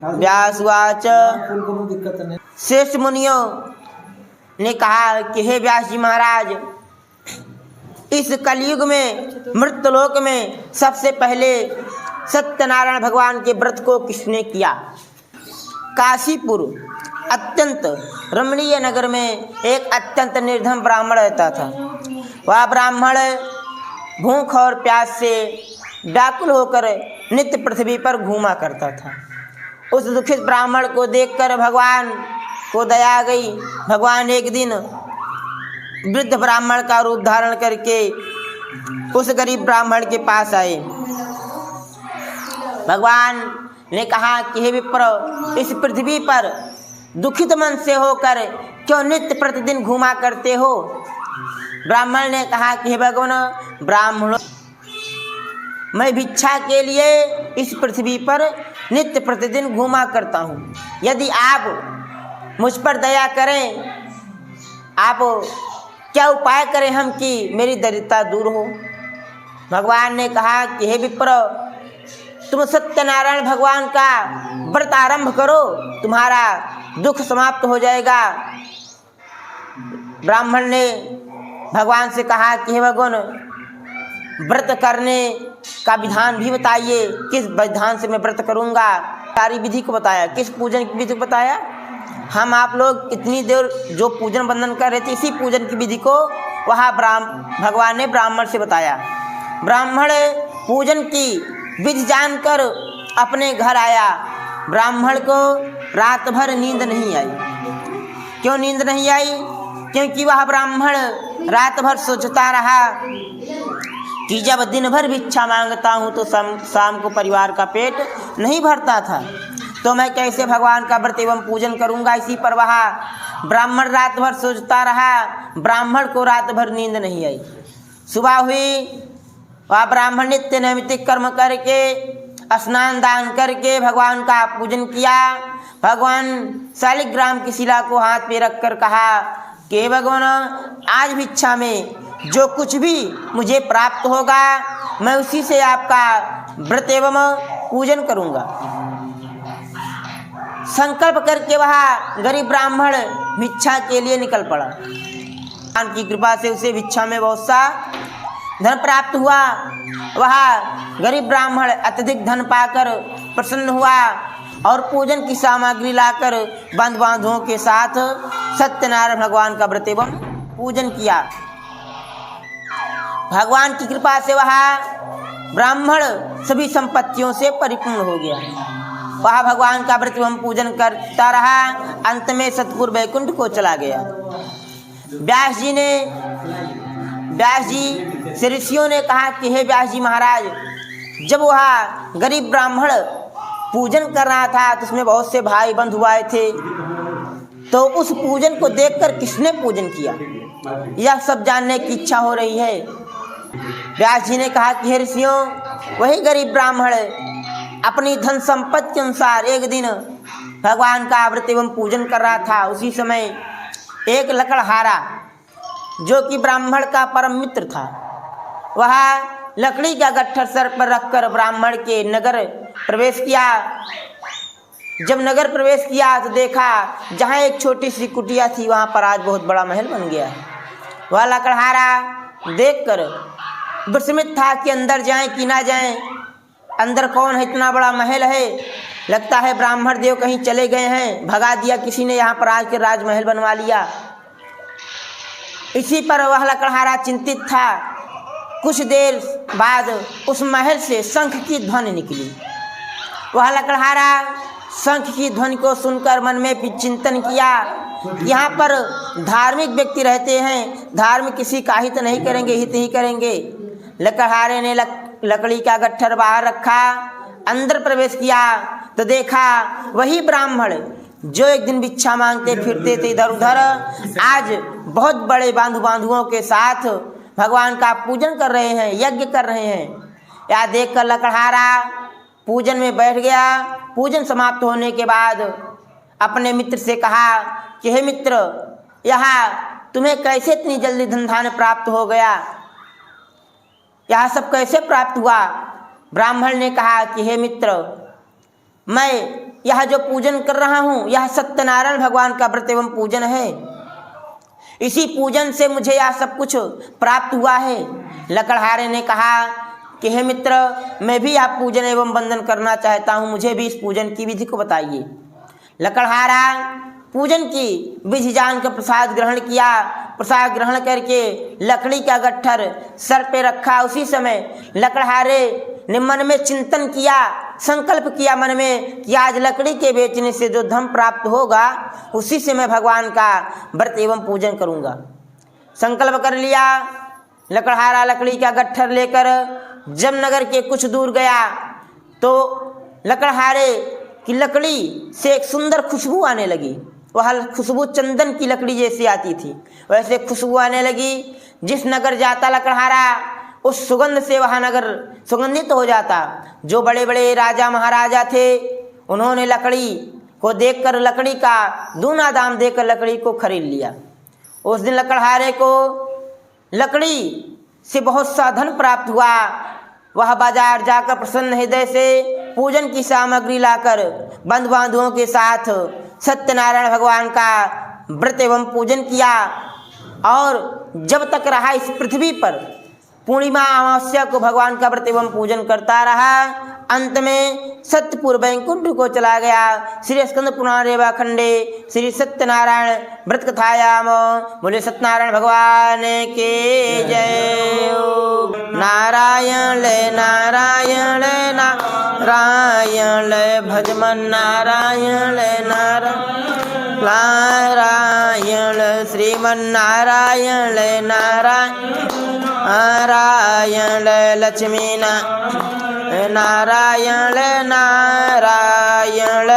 व्यासवाच श्रेष्ठ मुनियों ने कहा कि हे व्यास जी महाराज, इस कलयुग में मृतलोक में सबसे पहले सत्यनारायण भगवान के व्रत को किसने किया? काशीपुर अत्यंत रमणीय नगर में एक अत्यंत निर्धन ब्राह्मण रहता था। वह ब्राह्मण भूख और प्यास से व्याकुल होकर नित्य पृथ्वी पर घूमा करता था। उस दुखित ब्राह्मण को देखकर भगवान को दया आ गई। भगवान एक दिन वृद्ध ब्राह्मण का रूप धारण करके उस गरीब ब्राह्मण के पास आए। भगवान ने कहा कि हे विप्र, इस पृथ्वी पर दुखित मन से होकर क्यों नित्य प्रतिदिन घूमा करते हो? ब्राह्मण ने कहा कि हे भगवान, ब्राह्मण मैं भिक्षा के लिए इस पृथ्वी पर नित्य प्रतिदिन घूमा करता हूँ। यदि आप मुझ पर दया करें, आप क्या उपाय करें हम कि मेरी दरिद्रता दूर हो? भगवान ने कहा कि हे विप्र, तुम सत्यनारायण भगवान का व्रत आरंभ करो, तुम्हारा दुख समाप्त हो जाएगा। ब्राह्मण ने भगवान से कहा कि हे भगवान, व्रत करने का विधान भी बताइए, किस विधान से मैं व्रत करूंगा? सारी विधि को बताया। किस पूजन की विधि को बताया? हम आप लोग इतनी देर जो पूजन बंधन कर रहे थे, इसी पूजन की विधि को वहाँ भगवान ने ब्राह्मण से बताया। ब्राह्मण पूजन की विधि जानकर अपने घर आया। ब्राह्मण को रात भर नींद नहीं आई। क्यों नींद नहीं आई? क्योंकि वह ब्राह्मण रात भर सोचता रहा कि जब दिन भर भिक्षा मांगता हूँ तो शाम को परिवार का पेट नहीं भरता था, तो मैं कैसे भगवान का व्रत एवं पूजन करूँगा? इसी पर वह ब्राह्मण रात भर सोचता रहा। ब्राह्मण को रात भर नींद नहीं आई। सुबह हुई, वह ब्राह्मण नित्य नैमित्तिक कर्म करके स्नान दान करके भगवान का पूजन किया। भगवान शालिग्राम की शिला को हाथ पे रख कर कहा कि भगवान, आज भिक्षा में जो कुछ भी मुझे प्राप्त होगा मैं उसी से आपका व्रत एवं पूजन करूँगा। संकल्प करके वह गरीब ब्राह्मण भिक्षा के लिए निकल पड़ा। भगवान की कृपा से उसे भिक्षा में बहुत सा धन प्राप्त हुआ। वह गरीब ब्राह्मण अत्यधिक धन पाकर प्रसन्न हुआ और पूजन की सामग्री लाकर बंधु बांधवों के साथ सत्यनारायण भगवान का व्रत एवं पूजन किया। भगवान की कृपा से वह ब्राह्मण सभी संपत्तियों से परिपूर्ण हो गया। वह भगवान का व्रत एवं पूजन करता रहा। अंत में सतपुर वैकुंठ को चला गया। व्यास जी से ऋषियों ने कहा कि हे व्यास जी महाराज, जब वह गरीब ब्राह्मण पूजन कर रहा था तो उसमें बहुत से भाई बंधु आए थे, तो उस पूजन को देखकर किसने पूजन किया, यह सब जानने की इच्छा हो रही है। व्यास जी ने कहा कि हे ऋषियों, वही गरीब ब्राह्मण अपनी धन संपत्ति के अनुसार एक दिन भगवान का व्रत एवं पूजन कर रहा था। उसी समय एक लकड़हारा, जो कि ब्राह्मण का परम मित्र था, वह लकड़ी का गट्ठर सर पर रखकर ब्राह्मण के नगर प्रवेश किया। जब नगर प्रवेश किया तो देखा जहाँ एक छोटी सी कुटिया थी, वहाँ पर आज बहुत बड़ा महल बन गया। वह लकड़हारा देखकर विस्मित था कि अंदर जाएं कि ना जाएं। अंदर कौन है? इतना बड़ा महल है, लगता है ब्राह्मण देव कहीं चले गए हैं, भगा दिया किसी ने, यहाँ पर आज के राजमहल बनवा लिया। इसी पर वह लकड़हारा चिंतित था। कुछ देर बाद उस महल से शंख की ध्वनि निकली। वह लकड़हारा शंख की ध्वनि को सुनकर मन में चिंतन किया, यहाँ पर धार्मिक व्यक्ति रहते हैं, धार्मिक किसी का हित नहीं करेंगे, हित ही करेंगे। लकड़हारे ने लकड़ी का गट्ठर बाहर रखा, अंदर प्रवेश किया तो देखा वही ब्राह्मण जो एक दिन भिक्षा मांगते फिरते थे इधर उधर, आज बहुत बड़े बांधुओं के साथ भगवान का पूजन कर रहे हैं, यज्ञ कर रहे हैं। यह देखकर लकड़हारा पूजन में बैठ गया। पूजन समाप्त होने के बाद अपने मित्र से कहा कि हे मित्र, यहाँ तुम्हें कैसे इतनी जल्दी धन धान्य प्राप्त हो गया, यह सब कैसे प्राप्त हुआ? ब्राह्मण ने कहा कि हे मित्र, मैं यह जो पूजन कर रहा हूँ यह सत्यनारायण भगवान का व्रत एवं पूजन है। इसी पूजन से मुझे यह सब कुछ प्राप्त हुआ है। लकड़हारे ने कहा कि हे मित्र, मैं भी आप पूजन एवं वंदन करना चाहता हूँ, मुझे भी इस पूजन की विधि को बताइए। लकड़हारा पूजन की विधि जानकर प्रसाद ग्रहण किया। प्रसाद ग्रहण करके लकड़ी का गट्ठर सर पे रखा। उसी समय लकड़हारे ने मन में चिंतन किया, संकल्प किया मन में कि आज लकड़ी के बेचने से जो धन प्राप्त होगा उसी से मैं भगवान का व्रत एवं पूजन करूँगा। संकल्प कर लिया। लकड़हारा लकड़ी का गट्ठर लेकर जमनगर के कुछ दूर गया तो लकड़हारे की लकड़ी से एक सुंदर खुशबू आने लगी। वह खुशबू चंदन की लकड़ी जैसी आती थी, वैसे खुशबू आने लगी। जिस नगर जाता लकड़हारा उस सुगंध से वह नगर सुगंधित हो जाता। जो बड़े बड़े राजा महाराजा थे उन्होंने लकड़ी को देखकर लकड़ी का दूना दाम देकर लकड़ी को खरीद लिया। उस दिन लकड़हारे को लकड़ी से बहुत सा धन प्राप्त हुआ। वह बाजार जाकर प्रसन्न हृदय से पूजन की सामग्री लाकर बंधु बांधुओं के साथ सत्यनारायण भगवान का व्रत एवं पूजन किया। और जब तक रहा इस पृथ्वी पर पूर्णिमा अमावस्या को भगवान का व्रत एवं पूजन करता रहा। अंत में सत्यपुर वैकुंठ को चला गया। श्री स्कंद पुराण रेवा खंडे श्री सत्यनारायण व्रत कथायाम बोले सत्यनारायण भगवान के जय। नारायण ले नारायण ले नारायण ले भजमन नारायण ले नारायण श्रीमन नारायण ले नारायण लक्ष्मी नारायण नारायण